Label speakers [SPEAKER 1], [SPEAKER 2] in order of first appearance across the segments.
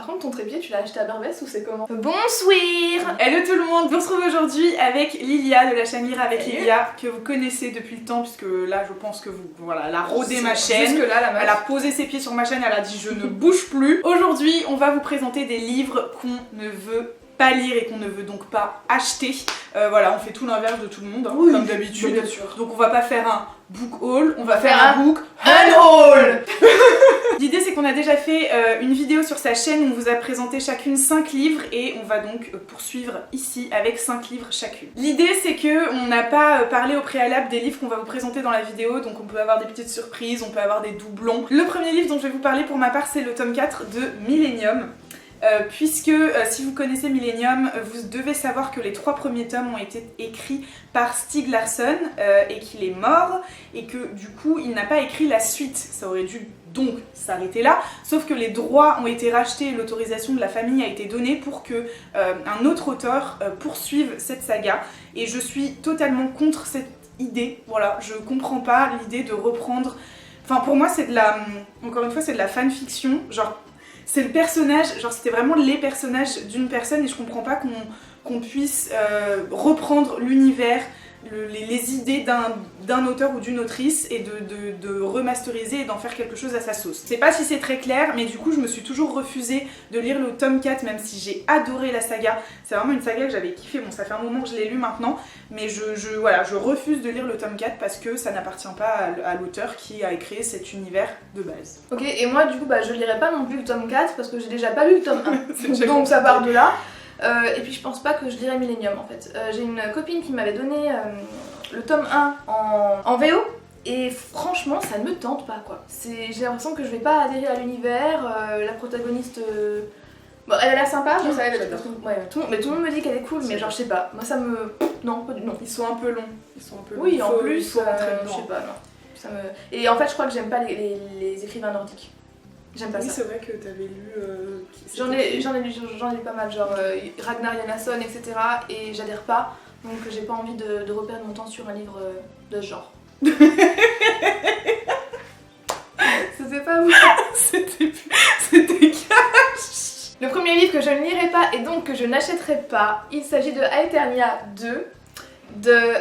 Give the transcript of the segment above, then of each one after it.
[SPEAKER 1] Par contre, ton trépied, tu l'as acheté à Barbès ou c'est comment? Bonsoir.
[SPEAKER 2] Hello tout le monde, on se retrouve aujourd'hui avec Lilia de la chaîne Lire avec Lilia, que vous connaissez depuis le temps, puisque là je pense que voilà, elle a rodé ma chaîne,
[SPEAKER 1] jusque là, la meuf.
[SPEAKER 2] Elle a posé ses pieds sur ma chaîne, elle a dit je ne bouge plus. Aujourd'hui, on va vous présenter des livres qu'on ne veut pas lire et qu'on ne veut donc pas acheter. Voilà, on fait tout l'inverse de tout le monde, hein,
[SPEAKER 1] oui,
[SPEAKER 2] comme d'habitude.
[SPEAKER 1] bien sûr.
[SPEAKER 2] Donc on va pas faire un book haul, on va faire un book haul. L'idée c'est qu'on a déjà fait une vidéo sur sa chaîne où on vous a présenté chacune 5 livres et on va donc poursuivre ici avec 5 livres chacune. L'idée c'est que on n'a pas parlé au préalable des livres qu'on va vous présenter dans la vidéo, donc on peut avoir des petites surprises, on peut avoir des doublons. Le premier livre dont je vais vous parler pour ma part c'est le tome 4 de Millennium. Puisque si vous connaissez Millennium, vous devez savoir que les 3 premiers tomes ont été écrits par Stieg Larsson et qu'il est mort et que du coup il n'a pas écrit la suite. Ça aurait dû donc s'arrêter là, sauf que les droits ont été rachetés et l'autorisation de la famille a été donnée pour que un autre auteur poursuive cette saga, et je suis totalement contre cette idée. Voilà, je comprends pas l'idée de reprendre, enfin pour moi c'est de la, encore une fois c'est de la fanfiction, genre c'est le personnage, genre c'était vraiment les personnages d'une personne et je comprends pas qu'on puisse reprendre l'univers, les idées d'un auteur ou d'une autrice et de remasteriser et d'en faire quelque chose à sa sauce. Je sais pas si c'est très clair, mais du coup je me suis toujours refusée de lire le tome 4 même si j'ai adoré la saga. C'est vraiment une saga que j'avais kiffé, bon ça fait un moment que je l'ai lu maintenant, mais voilà, je refuse de lire le tome 4 parce que ça n'appartient pas à l'auteur qui a créé cet univers de base.
[SPEAKER 1] Ok, et moi du coup je lirai pas non plus le tome 4 parce que j'ai déjà pas lu le tome 1, donc ça part de là. Et puis je pense pas que je lirai Millennium en fait. J'ai une copine qui m'avait donné le tome 1 en VO et franchement ça ne me tente pas quoi. J'ai l'impression que je vais pas adhérer à l'univers, la protagoniste... Bon, elle a l'air sympa, je savais parce que ouais, tout le monde me dit qu'elle est cool, mais genre je sais pas, moi ça me... Non, pas du non.
[SPEAKER 2] Ils sont un peu longs.
[SPEAKER 1] Oui, en plus, je sais pas, non. Ça me... Et en fait je crois que j'aime pas les écrivains nordiques. J'aime pas ça.
[SPEAKER 2] Oui, c'est vrai que t'avais lu...
[SPEAKER 1] J'en ai lu pas mal, genre Ragnar Jonasson, etc. Et j'adhère pas, donc j'ai pas envie de reperdre mon temps sur un livre de ce genre. C'était pas moi.
[SPEAKER 2] C'était cash.
[SPEAKER 1] Le premier livre que je ne lirai pas et donc que je n'achèterai pas, il s'agit de Aeternia 2 de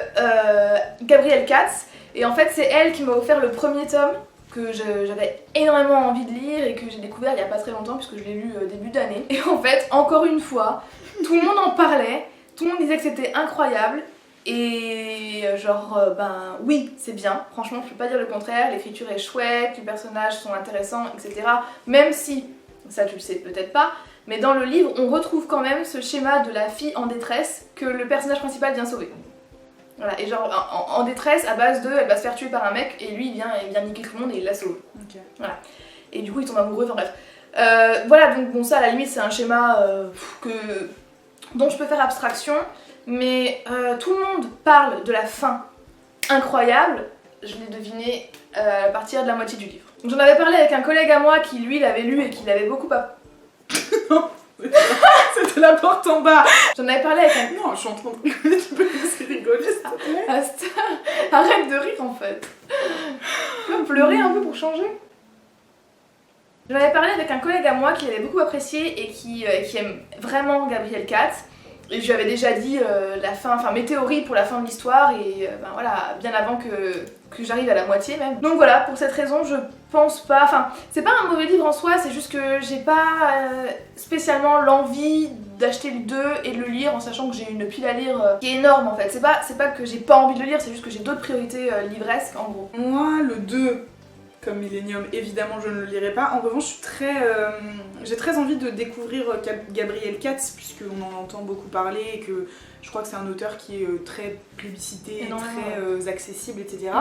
[SPEAKER 1] Gabrielle Katz. Et en fait c'est elle qui m'a offert le premier tome que j'avais énormément envie de lire et que j'ai découvert il y a pas très longtemps puisque je l'ai lu début d'année. Et en fait, encore une fois, tout le monde en parlait, tout le monde disait que c'était incroyable et genre oui c'est bien, franchement je peux pas dire le contraire, l'écriture est chouette, les personnages sont intéressants, etc. Même si, ça tu le sais peut-être pas, mais dans le livre on retrouve quand même ce schéma de la fille en détresse que le personnage principal vient sauver. Voilà, et genre en détresse à base de elle va se faire tuer par un mec et lui il vient niquer tout le monde et il la sauve.
[SPEAKER 2] Okay.
[SPEAKER 1] Voilà. Et du coup il tombe amoureux, enfin bref. Voilà, donc bon ça à la limite c'est un schéma dont je peux faire abstraction, mais tout le monde parle de la fin incroyable, je l'ai deviné à partir de la moitié du livre. J'en avais parlé avec un collègue à moi qui lui l'avait lu et qui l'avait beaucoup
[SPEAKER 2] C'était la porte en bas.
[SPEAKER 1] J'en avais parlé avec un...
[SPEAKER 2] Non, je suis en train de rigoler, tu peux laisser rigoler s'il te plaît.
[SPEAKER 1] Arrête de rire en fait. Tu peux pleurer un peu pour changer. J'en avais parlé avec un collègue à moi qui l'avait beaucoup apprécié et qui aime vraiment Gabrielle Katz. Et je lui avais déjà dit mes théories pour la fin de l'histoire et voilà, bien avant que j'arrive à la moitié même. Donc voilà, pour cette raison je pense pas, enfin c'est pas un mauvais livre en soi, c'est juste que j'ai pas spécialement l'envie d'acheter le 2 et de le lire en sachant que j'ai une pile à lire qui est énorme en fait. C'est pas que j'ai pas envie de le lire, c'est juste que j'ai d'autres priorités livresques en gros.
[SPEAKER 2] Moi le 2... comme Millennium, évidemment je ne le lirai pas. En revanche, j'ai très envie de découvrir Gabrielle Katz, puisqu'on en entend beaucoup parler et que je crois que c'est un auteur qui est très plébiscité, très accessible, etc.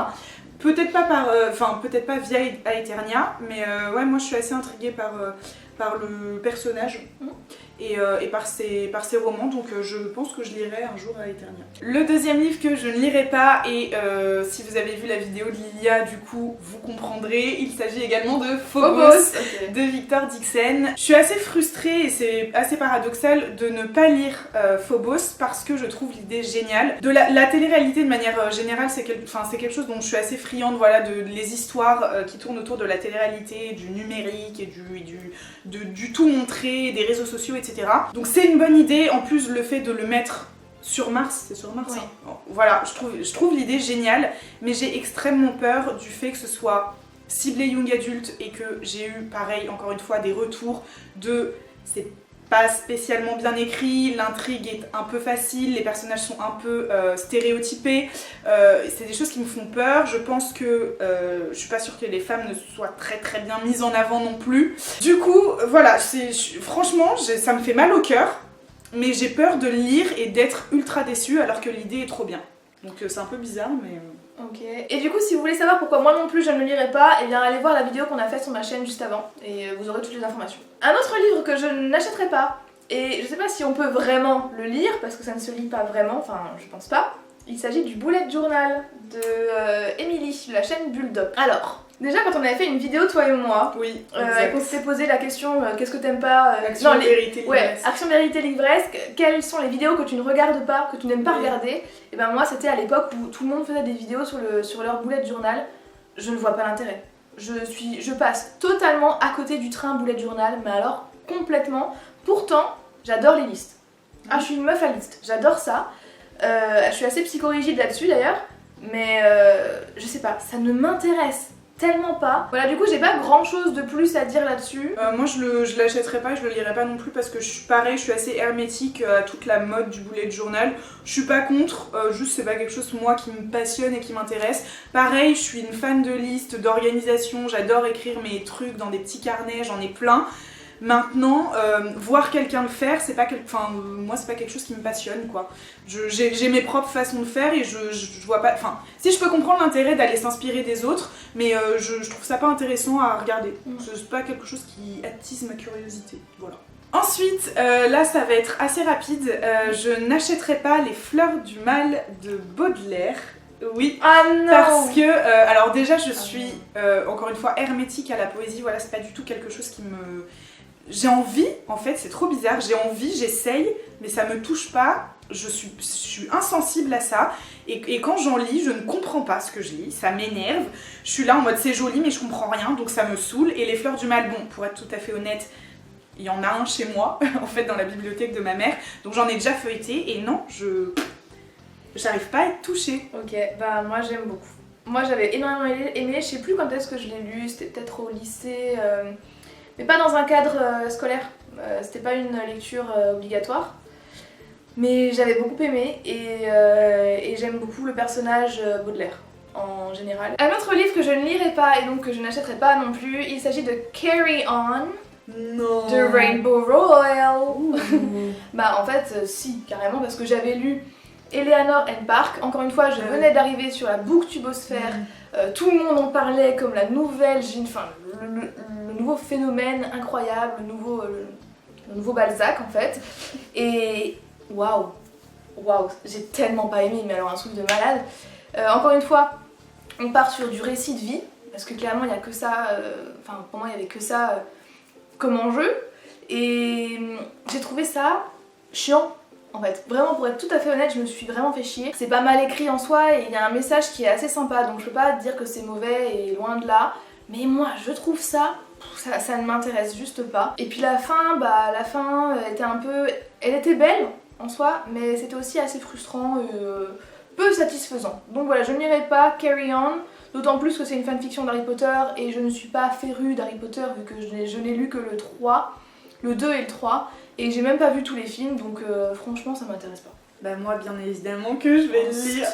[SPEAKER 2] Peut-être pas via Aeternia, mais ouais, moi je suis assez intriguée par le personnage. Et par ses romans, donc je pense que je lirai un jour à Aeternia. Le deuxième livre que je ne lirai pas, et si vous avez vu la vidéo de Lilia, du coup vous comprendrez, il s'agit également de Phobos de Victor Dixon. Je suis assez frustrée et c'est assez paradoxal de ne pas lire Phobos parce que je trouve l'idée géniale. De la télé-réalité de manière générale, c'est quelque chose dont je suis assez friande. friande voilà, de les histoires qui tournent autour de la télé-réalité, du numérique et du tout montré, des réseaux sociaux, etc. Donc c'est une bonne idée, en plus le fait de le mettre sur Mars, c'est sur Mars,
[SPEAKER 1] oui.
[SPEAKER 2] Bon, voilà, je trouve l'idée géniale, mais j'ai extrêmement peur du fait que ce soit ciblé young adulte et que j'ai eu, pareil, encore une fois, des retours de c'est pas spécialement bien écrit, l'intrigue est un peu facile, les personnages sont un peu stéréotypés, c'est des choses qui me font peur. Je pense que je suis pas sûre que les femmes ne soient très bien mises en avant non plus. Du coup, voilà, franchement, ça me fait mal au cœur, mais j'ai peur de le lire et d'être ultra déçue alors que l'idée est trop bien. Donc c'est un peu bizarre, mais...
[SPEAKER 1] Ok, et du coup si vous voulez savoir pourquoi moi non plus je ne le lirai pas, eh bien allez voir la vidéo qu'on a faite sur ma chaîne juste avant et vous aurez toutes les informations. Un autre livre que je n'achèterai pas, et je sais pas si on peut vraiment le lire parce que ça ne se lit pas vraiment, enfin je pense pas, il s'agit du Bullet Journal de Emily, de la chaîne Bulldog. Alors, déjà quand on avait fait une vidéo toi et moi,
[SPEAKER 2] oui,
[SPEAKER 1] qu'on s'était posé la question qu'est-ce que t'aimes pas
[SPEAKER 2] Action, vérité, livresque.
[SPEAKER 1] Ouais, Action, vérité, livresque, quelles sont les vidéos que tu ne regardes pas, que tu n'aimes pas regarder. Et ben moi c'était à l'époque où tout le monde faisait des vidéos sur leur Bullet Journal, je ne vois pas l'intérêt. Je passe totalement à côté du train Bullet Journal, mais alors complètement. Pourtant, j'adore les listes. Ah, je suis une meuf à liste, j'adore ça. Je suis assez psychorigide là-dessus d'ailleurs, mais je sais pas, ça ne m'intéresse tellement pas. Voilà, du coup j'ai pas grand chose de plus à dire là-dessus.
[SPEAKER 2] Moi je l'achèterai pas, je le lirai pas non plus parce que je suis assez hermétique à toute la mode du bullet journal. Je suis pas contre, juste c'est pas quelque chose moi qui me passionne et qui m'intéresse. Pareil, je suis une fan de listes, d'organisation, j'adore écrire mes trucs dans des petits carnets, j'en ai plein. Maintenant, voir quelqu'un le faire, moi c'est pas quelque chose qui me passionne quoi. J'ai mes propres façons de faire et je vois pas... Enfin, si je peux comprendre l'intérêt d'aller s'inspirer des autres, mais je trouve ça pas intéressant à regarder. C'est pas quelque chose qui attise ma curiosité, voilà. Ensuite, là ça va être assez rapide, je n'achèterai pas Les Fleurs du Mal de Baudelaire. Oui,
[SPEAKER 1] ah non.
[SPEAKER 2] Parce que, alors déjà je suis encore une fois hermétique à la poésie, voilà, c'est pas du tout quelque chose qui me... J'ai envie, en fait, c'est trop bizarre, j'ai envie, j'essaye, mais ça me touche pas, je suis insensible à ça, et quand j'en lis, je ne comprends pas ce que je lis, ça m'énerve, je suis là en mode c'est joli mais je comprends rien, donc ça me saoule, et Les Fleurs du Mal, bon, pour être tout à fait honnête, il y en a un chez moi, en fait, dans la bibliothèque de ma mère, donc j'en ai déjà feuilleté, et non, j'arrive pas à être touchée.
[SPEAKER 1] Ok, bah moi j'aime beaucoup. Moi j'avais énormément aimé, je sais plus quand est-ce que je l'ai lu, c'était peut-être au lycée, mais pas dans un cadre scolaire, c'était pas une lecture obligatoire. Mais j'avais beaucoup aimé et j'aime beaucoup le personnage Baudelaire en général. Un autre livre que je ne lirai pas et donc que je n'achèterai pas non plus, il s'agit de Carry On de Rainbow Rowell. Bah en fait si, carrément, parce que j'avais lu Eleanor and Park, encore une fois je venais d'arriver sur la booktubosphère, tout le monde en parlait comme la nouvelle, le nouveau phénomène incroyable, le nouveau Balzac en fait, et waouh, j'ai tellement pas aimé, mais alors un truc de malade. Encore une fois, on part sur du récit de vie, parce que clairement il n'y a que ça, enfin pour moi il n'y avait que ça comme enjeu, et j'ai trouvé ça chiant. En fait, vraiment pour être tout à fait honnête, je me suis vraiment fait chier. C'est pas mal écrit en soi et il y a un message qui est assez sympa, donc je peux pas dire que c'est mauvais et loin de là. Mais moi je trouve ça ne m'intéresse juste pas. Et puis la fin était un peu... Elle était belle en soi, mais c'était aussi assez frustrant et peu satisfaisant. Donc voilà, je n'irai pas Carry On, d'autant plus que c'est une fanfiction d'Harry Potter et je ne suis pas férue d'Harry Potter vu que je n'ai lu que le 3, le 2 et le 3. Et j'ai même pas vu tous les films, donc franchement ça m'intéresse pas.
[SPEAKER 2] Bah moi bien évidemment que je vais le lire.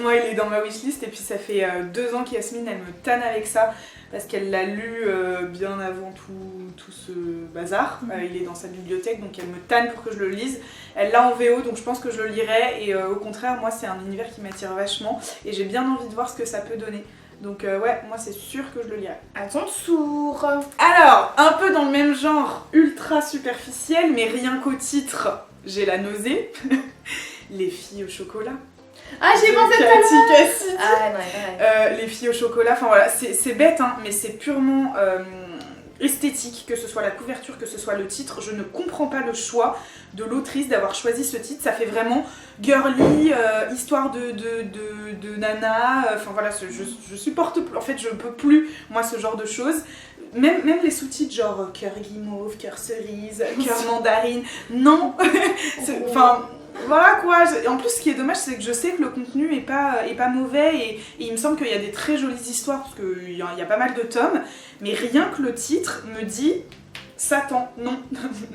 [SPEAKER 2] Moi il est dans ma wishlist et puis ça fait 2 ans qu'Yasmine elle me tanne avec ça parce qu'elle l'a lu bien avant tout ce bazar. Il est dans sa bibliothèque donc elle me tanne pour que je le lise. Elle l'a en VO donc je pense que je le lirai et au contraire moi c'est un univers qui m'attire vachement et j'ai bien envie de voir ce que ça peut donner. Donc ouais, moi c'est sûr que je le lirai.
[SPEAKER 1] À ton tour.
[SPEAKER 2] Alors, un peu dans le même genre, ultra superficiel, mais rien qu'au titre, j'ai la nausée. Les filles au chocolat.
[SPEAKER 1] Ah, j'ai pensé tout à
[SPEAKER 2] Cathy
[SPEAKER 1] l'heure.
[SPEAKER 2] Cassidy.
[SPEAKER 1] Ah ouais.
[SPEAKER 2] Les filles au chocolat, enfin voilà, c'est bête, hein, mais c'est purement esthétique, que ce soit la couverture, que ce soit le titre. Je ne comprends pas le choix de l'autrice d'avoir choisi ce titre. Ça fait vraiment girly, histoire de nana. Enfin voilà, je supporte plus. En fait, je peux plus, moi, ce genre de choses. Même les sous-titres, genre cœur guimauve, cœur cerise, cœur mandarine. Non. Enfin. Voilà quoi, en plus ce qui est dommage c'est que je sais que le contenu est pas mauvais et il me semble qu'il y a des très jolies histoires parce qu'il y a pas mal de tomes, mais rien que le titre me dit Satan, non.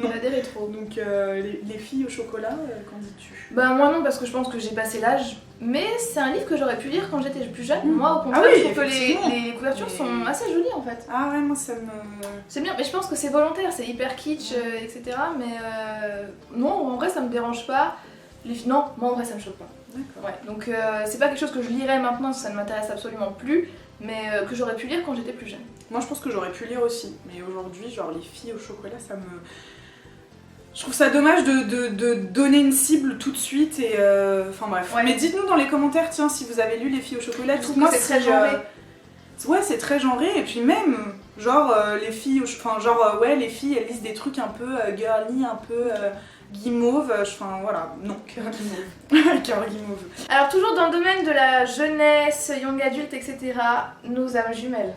[SPEAKER 1] On a des rétros.
[SPEAKER 2] Donc les filles au chocolat, qu'en dis-tu?
[SPEAKER 1] Bah moi non parce que je pense que j'ai passé l'âge, mais c'est un livre que j'aurais pu lire quand j'étais plus jeune. Moi au contraire je trouve que les couvertures sont assez jolies en fait.
[SPEAKER 2] Ah ouais, moi ça me...
[SPEAKER 1] C'est bien, mais je pense que c'est volontaire, c'est hyper kitsch, etc. Mais non, en vrai ça me dérange pas. Non, moi en vrai ça me choque pas.
[SPEAKER 2] D'accord.
[SPEAKER 1] Ouais, donc c'est pas quelque chose que je lirais maintenant, ça ne m'intéresse absolument plus, mais que j'aurais pu lire quand j'étais plus jeune.
[SPEAKER 2] Moi je pense que j'aurais pu lire aussi, mais aujourd'hui genre les filles au chocolat ça me... Je trouve ça dommage de donner une cible tout de suite et enfin bref. Ouais. Mais dites-nous dans les commentaires tiens si vous avez lu les filles au chocolat,
[SPEAKER 1] dites-moi c'est très genré.
[SPEAKER 2] Ouais c'est très genré et puis même genre les filles, enfin genre ouais les filles elles lisent des trucs un peu girly, un peu... guimauve, enfin voilà, non, cœur guimauve. Cœur guimauve.
[SPEAKER 1] Alors toujours dans le domaine de la jeunesse, young adulte, etc., nos âmes jumelles.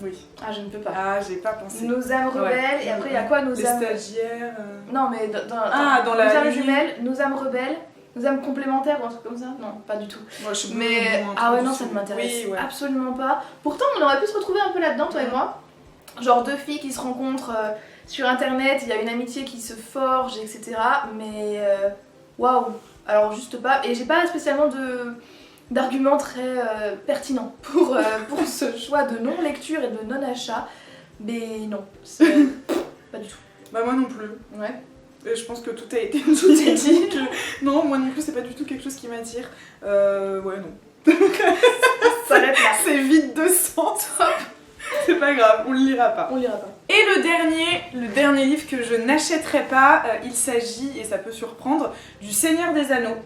[SPEAKER 2] Oui.
[SPEAKER 1] Ah je ne peux pas.
[SPEAKER 2] Ah j'ai pas pensé.
[SPEAKER 1] Nos âmes rebelles, et après il y a quoi nos âmes...
[SPEAKER 2] Les stagiaires...
[SPEAKER 1] Non mais
[SPEAKER 2] dans la...
[SPEAKER 1] Nos âmes jumelles, nos âmes rebelles, nos âmes complémentaires ou un truc comme ça. Non, pas du tout.
[SPEAKER 2] Ouais, je
[SPEAKER 1] mais... Ah ouais non ça ne m'intéresse absolument pas. Pourtant on aurait pu se retrouver un peu là-dedans toi et moi. Genre deux filles qui se rencontrent... sur internet, il y a une amitié qui se forge, etc. Mais waouh, alors juste pas. Et j'ai pas spécialement d'arguments très pertinents pour ce choix de non-lecture et de non-achat. Mais non, pas du tout.
[SPEAKER 2] Bah moi non plus.
[SPEAKER 1] Ouais.
[SPEAKER 2] Et je pense que tout a été dit. Non, moi non plus, c'est pas du tout quelque chose qui m'attire. Ouais, non.
[SPEAKER 1] Ça s'arrête là.
[SPEAKER 2] C'est vide de sens. C'est pas grave, on le lira pas.
[SPEAKER 1] On lira pas.
[SPEAKER 2] Et le dernier livre que je n'achèterai pas, il s'agit, et ça peut surprendre, du Seigneur des Anneaux.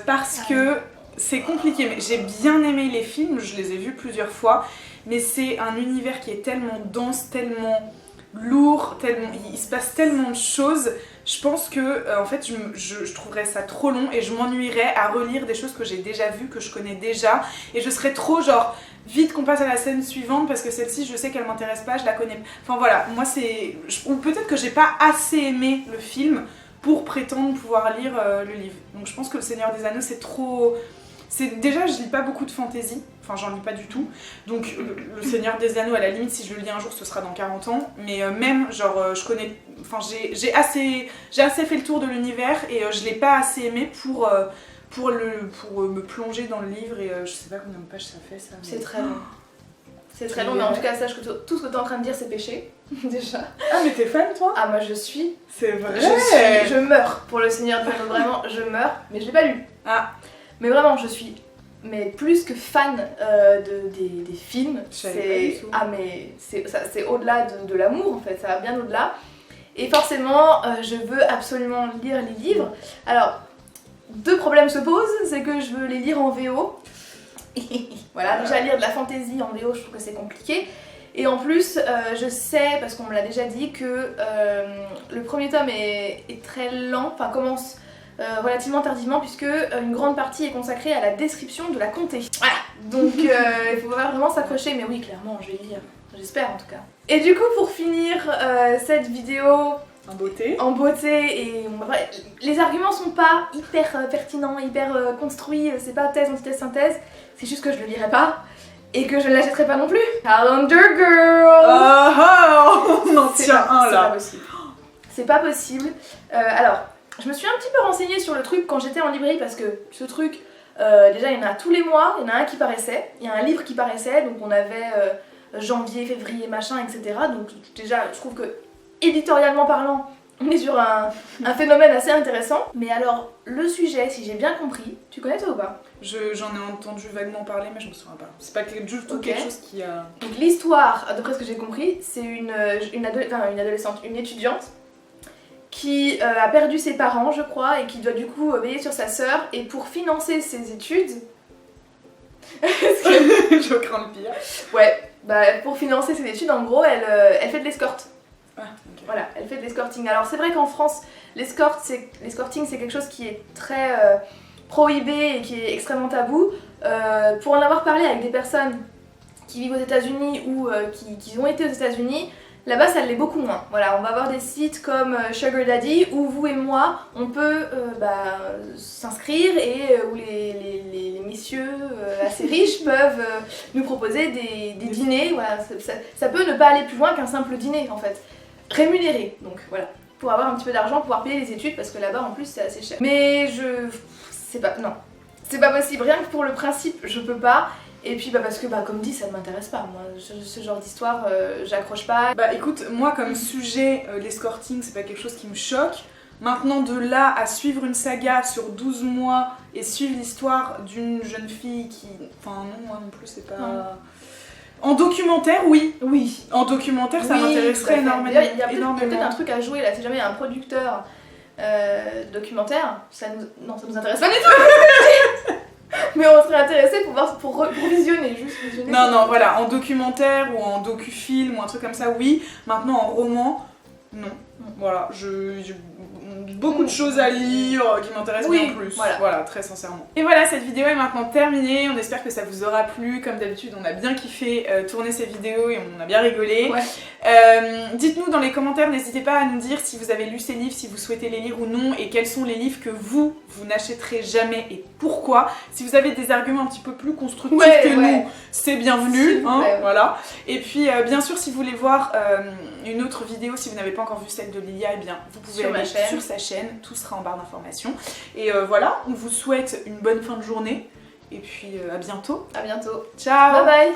[SPEAKER 2] Parce que c'est compliqué, mais j'ai bien aimé les films, je les ai vus plusieurs fois, mais c'est un univers qui est tellement dense, tellement lourd, tellement, il se passe tellement de choses. Je pense que en fait je trouverais ça trop long et je m'ennuierais à relire des choses que j'ai déjà vues, que je connais déjà, et je serais trop genre vite qu'on passe à la scène suivante parce que celle-ci je sais qu'elle m'intéresse pas, je la connais. Enfin voilà, moi c'est... Ou peut-être que j'ai pas assez aimé le film pour prétendre pouvoir lire le livre. Donc je pense que le Seigneur des Anneaux c'est trop... Déjà je lis pas beaucoup de fantasy, enfin j'en lis pas du tout. Donc le Seigneur des Anneaux à la limite si je le lis un jour ce sera dans 40 ans. Mais même genre je connais... Enfin j'ai assez fait le tour de l'univers et je l'ai pas assez aimé pour me plonger dans le livre et je sais pas combien de pages ça fait ça.
[SPEAKER 1] C'est très long. C'est très long, mais en tout cas sache que tout ce que t'es en train de dire c'est péché, déjà.
[SPEAKER 2] Ah mais t'es fan toi?
[SPEAKER 1] Ah moi je suis.
[SPEAKER 2] C'est vrai.
[SPEAKER 1] Je meurs pour le Seigneur des Anneaux, vraiment, je meurs, mais je l'ai pas lu.
[SPEAKER 2] Ah.
[SPEAKER 1] Mais vraiment je suis plus que fan des films. Ah mais c'est au-delà de l'amour en fait, ça va bien au-delà. Et forcément je veux absolument lire les livres. Alors, deux problèmes se posent, c'est que je veux les lire en VO. Voilà, déjà lire de la fantasy en VO, je trouve que c'est compliqué. Et en plus, je sais, parce qu'on me l'a déjà dit, que le premier tome est très lent, enfin commence relativement tardivement, puisque une grande partie est consacrée à la description de la comté. Voilà, donc il faut vraiment s'accrocher, mais oui, clairement, je vais lire. J'espère en tout cas. Et du coup, pour finir cette vidéo...
[SPEAKER 2] En beauté,
[SPEAKER 1] et les arguments sont pas hyper pertinents, hyper construits, c'est pas thèse, antithèse, synthèse, c'est juste que je le lirai pas et que je ne l'achèterai pas non plus. Calendar Girl.
[SPEAKER 2] On en tient un là.
[SPEAKER 1] C'est pas possible. C'est pas possible. Alors, je me suis un petit peu renseignée sur le truc quand j'étais en librairie parce que ce truc, déjà il y en a tous les mois, il y en a un qui paraissait, il y a un livre qui paraissait, donc on avait janvier, février, machin, etc. Donc déjà, je trouve que éditorialement parlant, on est sur un phénomène assez intéressant. Mais alors, le sujet, si j'ai bien compris, tu connais toi ou pas?
[SPEAKER 2] J'en ai entendu vaguement parler, mais je me souviens pas. C'est pas juste quelque chose qui a...
[SPEAKER 1] Donc l'histoire, d'après ce que j'ai compris, c'est une adolescente, une étudiante, qui a perdu ses parents, je crois, et qui doit du coup veiller sur sa sœur. Et pour financer ses études...
[SPEAKER 2] Je crains le pire.
[SPEAKER 1] Ouais. pour financer ses études, en gros, elle fait de l'escorte.
[SPEAKER 2] Ah, ok.
[SPEAKER 1] Voilà, elle fait de l'escorting. Alors c'est vrai qu'en France, l'escorting c'est quelque chose qui est très prohibé et qui est extrêmement tabou. Pour en avoir parlé avec des personnes qui vivent aux États-Unis ou qui ont été aux États-Unis, là-bas ça l'est beaucoup moins. Voilà, on va avoir des sites comme Sugar Daddy où vous et moi on peut s'inscrire et où les messieurs assez riches peuvent nous proposer des dîners. Voilà, ça peut ne pas aller plus loin qu'un simple dîner en fait. Rémunéré, donc voilà. Pour avoir un petit peu d'argent, pouvoir payer les études parce que là-bas en plus c'est assez cher. Mais c'est pas possible, rien que pour le principe je peux pas. Et puis parce que comme dit ça ne m'intéresse pas, moi ce genre d'histoire j'accroche pas.
[SPEAKER 2] Écoute, moi comme sujet l'escorting c'est pas quelque chose qui me choque. Maintenant de là à suivre une saga sur 12 mois et suivre l'histoire d'une jeune fille qui... Enfin non, moi non plus c'est pas... Non. En documentaire, oui.
[SPEAKER 1] Oui.
[SPEAKER 2] En documentaire, ça m'intéresserait énormément.
[SPEAKER 1] Il y a peut-être un truc à jouer là, si jamais il y a un producteur documentaire, ça nous intéresse pas du tout. Mais on serait intéressé pour visionner, juste visionner.
[SPEAKER 2] Non, voilà, en documentaire ou en docu-film ou un truc comme ça, oui. Maintenant, en roman, non. Voilà, j'ai beaucoup de choses à lire qui m'intéressent bien plus. Voilà, très sincèrement. Et voilà, cette vidéo est maintenant terminée. On espère que ça vous aura plu. Comme d'habitude, on a bien kiffé tourner ces vidéos et on a bien rigolé. Ouais. Dites-nous dans les commentaires, n'hésitez pas à nous dire si vous avez lu ces livres, si vous souhaitez les lire ou non, et quels sont les livres que vous n'achèterez jamais et pourquoi. Si vous avez des arguments un petit peu plus constructifs que nous, c'est bienvenu. Voilà. Et puis, bien sûr, si vous voulez voir une autre vidéo, si vous n'avez pas encore vu celle de Lilia, eh bien, vous pouvez aller sur sa chaîne, tout sera en barre d'informations. Et voilà, on vous souhaite une bonne fin de journée. Et puis, à bientôt.
[SPEAKER 1] À bientôt.
[SPEAKER 2] Ciao.
[SPEAKER 1] Bye bye.